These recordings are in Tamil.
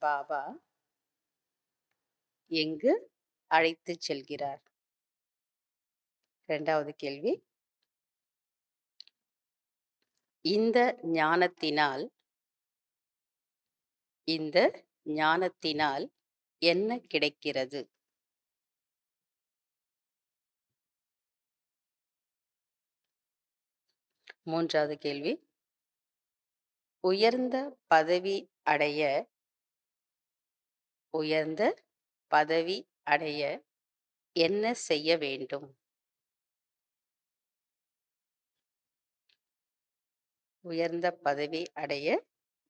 பாபா எங்கு அழைத்துச் செல்கிறார்? இரண்டாவது கேள்வி, இந்த ஞானத்தினால் இந்த ஞானத்தினால் என்ன கிடைக்கிறது? மூன்றாவது கேள்வி, உயர்ந்த பதவி அடைய உயர்ந்த பதவி அடைய என்ன செய்ய வேண்டும்? உயர்ந்த பதவி அடைய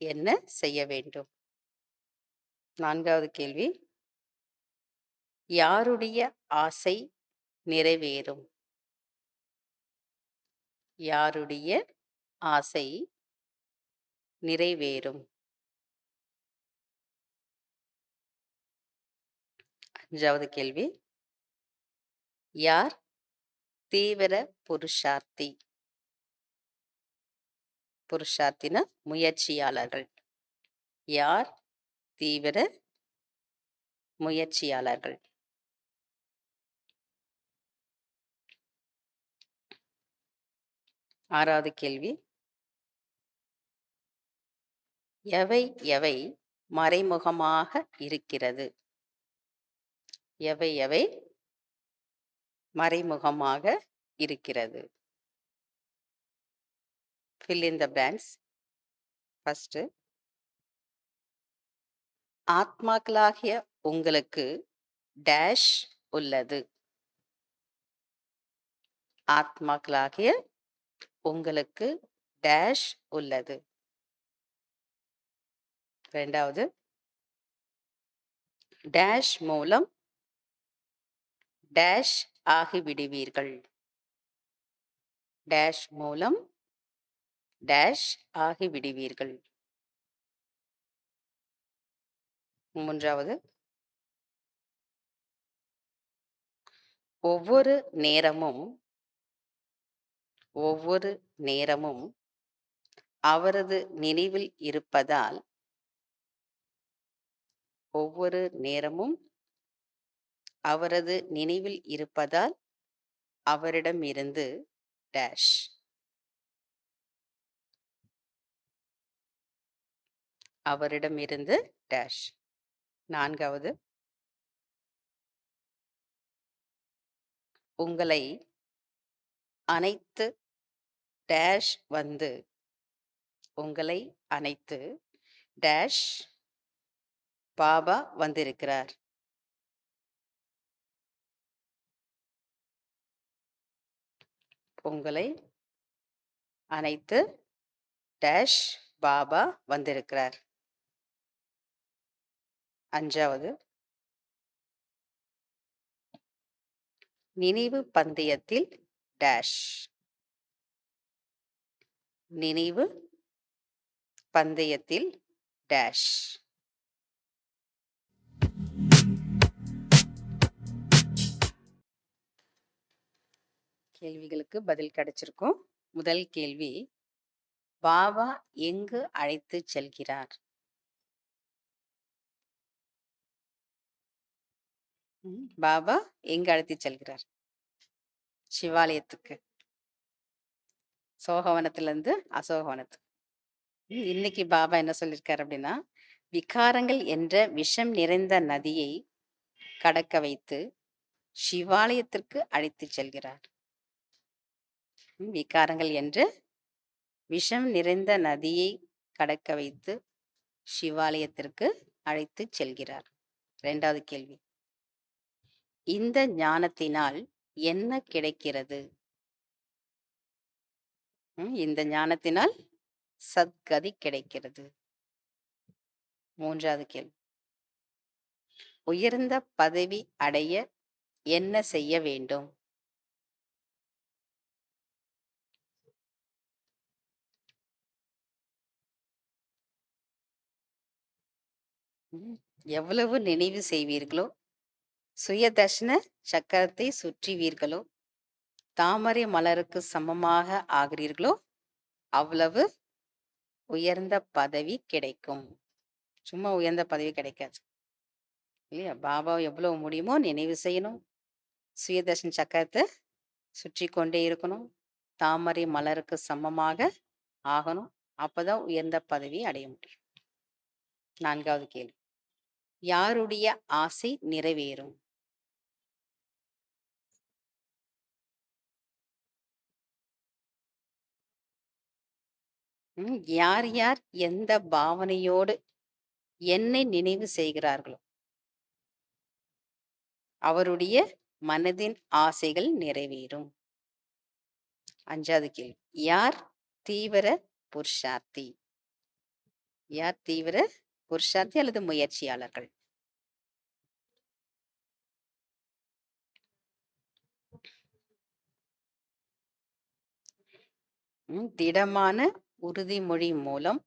என்ன செய்ய வேண்டும்? நான்காவது கேள்வி, யாருடைய ஆசை நிறைவேறும்? யாருடைய ஆசை நிறைவேறும்? அஞ்சாவது கேள்வி, யார் தீவிர புருஷார்த்தி? புருஷார்த்தின முயற்சியாளர்கள். யார் தீவிர முயற்சியாளர்கள்? ஆறாவது கேள்வி, எவை எவை மறைமுகமாக இருக்கிறது? எவை எவை மறைமுகமாக இருக்கிறது? fill in the blanks. First, ஆத்மாக்களாகிய உங்களுக்கு டேஷ் உள்ளது. ஆத்மாக்களாகிய உங்களுக்கு டேஷ் உள்ளது. இரண்டாவது, டேஷ் மூலம் டேஷ் ஆகிவிடுவீர்கள். டேஷ் மூலம் டேஷ் ஆகிவிடுவீர்கள். மூன்றாவது, ஒவ்வொரு நேரமும் அவரது நினைவில் இருப்பதால் ஒவ்வொரு நேரமும் அவரது நினைவில் இருப்பதால் அவரிடமிருந்து டேஷ். அவரிடமிருந்து டேஷ். நான்காவது, உங்களை அனைத்து டேஷ் வந்து உங்களை அனைத்து டேஷ் பாபா வந்திருக்கிறார். உங்களை அனைத்து டேஷ் பாபா வந்திருக்கிறார். அஞ்சாவது, நினைவு பந்தயத்தில் டேஷ். நினைவு பந்தயத்தில் டேஷ். கேள்விகளுக்கு பதில் கிடைச்சிருக்கும். முதல் கேள்வி, பாபா எங்கு அழைத்து செல்கிறார்? பாபா எங்கு அழைத்து செல்கிறார்? சிவாலயத்துக்கு. சோகவனத்திலிருந்து அசோகவனத்துக்கு. இன்னைக்கு பாபா என்ன சொல்லியிருக்காரு அப்படின்னா, விகாரங்கள் என்ற விஷம் நிறைந்த நதியை கடக்க வைத்து சிவாலயத்திற்கு அழைத்து செல்கிறார். விகாரங்கள் என்ற விஷம் நிறைந்த நதியை கடக்க வைத்து சிவாலயத்திற்கு அழைத்து செல்கிறார். இரண்டாவது கேள்வி, இந்த ஞானத்தினால் என்ன கிடைக்கிறது? இந்த ஞானத்தினால் சத்கதி கிடைக்கிறது. மூன்றாவது கேள்வி, உயர்ந்த பதவி அடைய என்ன செய்ய வேண்டும்? எவ்வளவு நினைவு செய்வீர்களோ, சுயதர்ஷன சக்கரத்தை சுற்றுவீர்களோ, தாமரை மலருக்கு சமமாக ஆகிறீர்களோ, அவ்வளவு உயர்ந்த பதவி கிடைக்கும். சும்மா உயர்ந்த பதவி கிடைக்காது இல்லையா? பாபாவை எவ்வளவு முடியுமோ நினைவு செய்யணும். சுயதர்ஷன் சக்கரத்தை சுற்றி கொண்டே இருக்கணும். தாமரை மலருக்கு சமமாக ஆகணும். அப்பதான் உயர்ந்த பதவி அடைய முடியும். 4வது கேள்வி, யாருடைய ஆசை நிறைவேறும்? யார் யார் எந்த பாவனையோடு என்னை நினைவு செய்கிறார்களோ அவருடைய மனதின் ஆசைகள் நிறைவேறும். 5வது கேள்வி, யார் தீவிர புருஷார்த்தி? யார் தீவிர புருஷார்த்தி அல்லது முயற்சியாளர்கள்? திடமான உறுதிமொழி மூலம்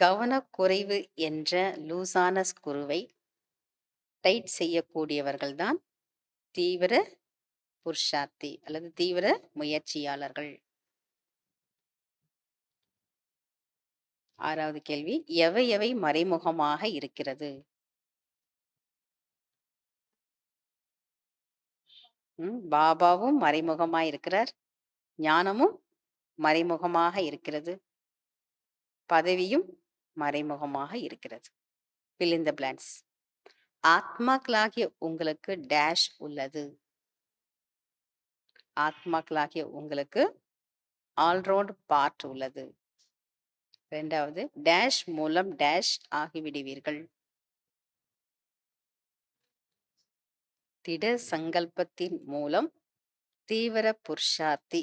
கவனக்குறைவு என்ற லூசான ஸ்குருவை டைட் செய்யக்கூடியவர்கள் தான் தீவிர புருஷார்த்தி அல்லது தீவிர முயற்சியாளர்கள். 6வது கேள்வி, எவை எவை மறைமுகமாக இருக்கிறது? பாபாவும் மறைமுகமாக இருக்கிறார், ஞானமும் மறைமுகமாக இருக்கிறது, பதவியும் மறைமுகமாக இருக்கிறது. fill in the blanks. ஆத்மாக்களாகிய உங்களுக்கு டேஷ் உள்ளது. ஆத்மாக்களாகிய உங்களுக்கு ஆல்ரவுண்ட் பார்ட் உள்ளது. 2வது, டேஷ் மூலம் டேஷ் ஆகிவிடுவீர்கள். திட சங்கல்பத்தின் மூலம் தீவிர புருஷார்த்தி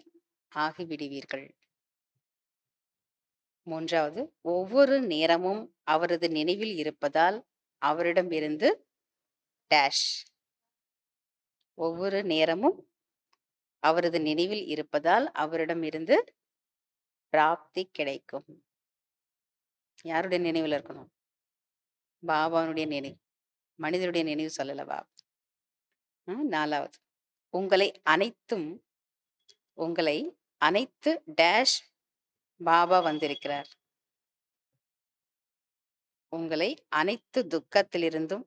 ஆகிவிடுவீர்கள். 3வது, ஒவ்வொரு நேரமும் அவரது நினைவில் இருப்பதால் அவரிடமிருந்து டேஷ். ஒவ்வொரு நேரமும் அவரது நினைவில் இருப்பதால் அவரிடமிருந்து பிராப்தி கிடைக்கும். யாருடைய நினைவில் இருக்கணும்? பாபாவுடைய நினைவு, மனிதனுடைய நினைவு சொல்லல பாபா. 4வது, உங்களை அனைத்து டேஷ் பாபா வந்திருக்கிறார். உங்களை அனைத்து துக்கத்திலிருந்தும்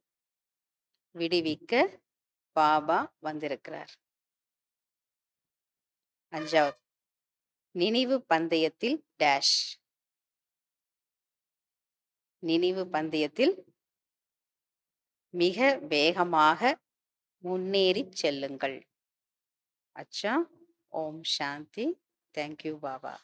விடுவிக்க பாபா வந்திருக்கிறார். 5வது, நினைவு பந்தயத்தில் டேஷ். நினைவு பந்தயத்தில் மிக வேகமாக முன்னேறி செல்லுங்கள். அச்சா. ஓம் சாந்தி. தேங்க்யூ பாபா.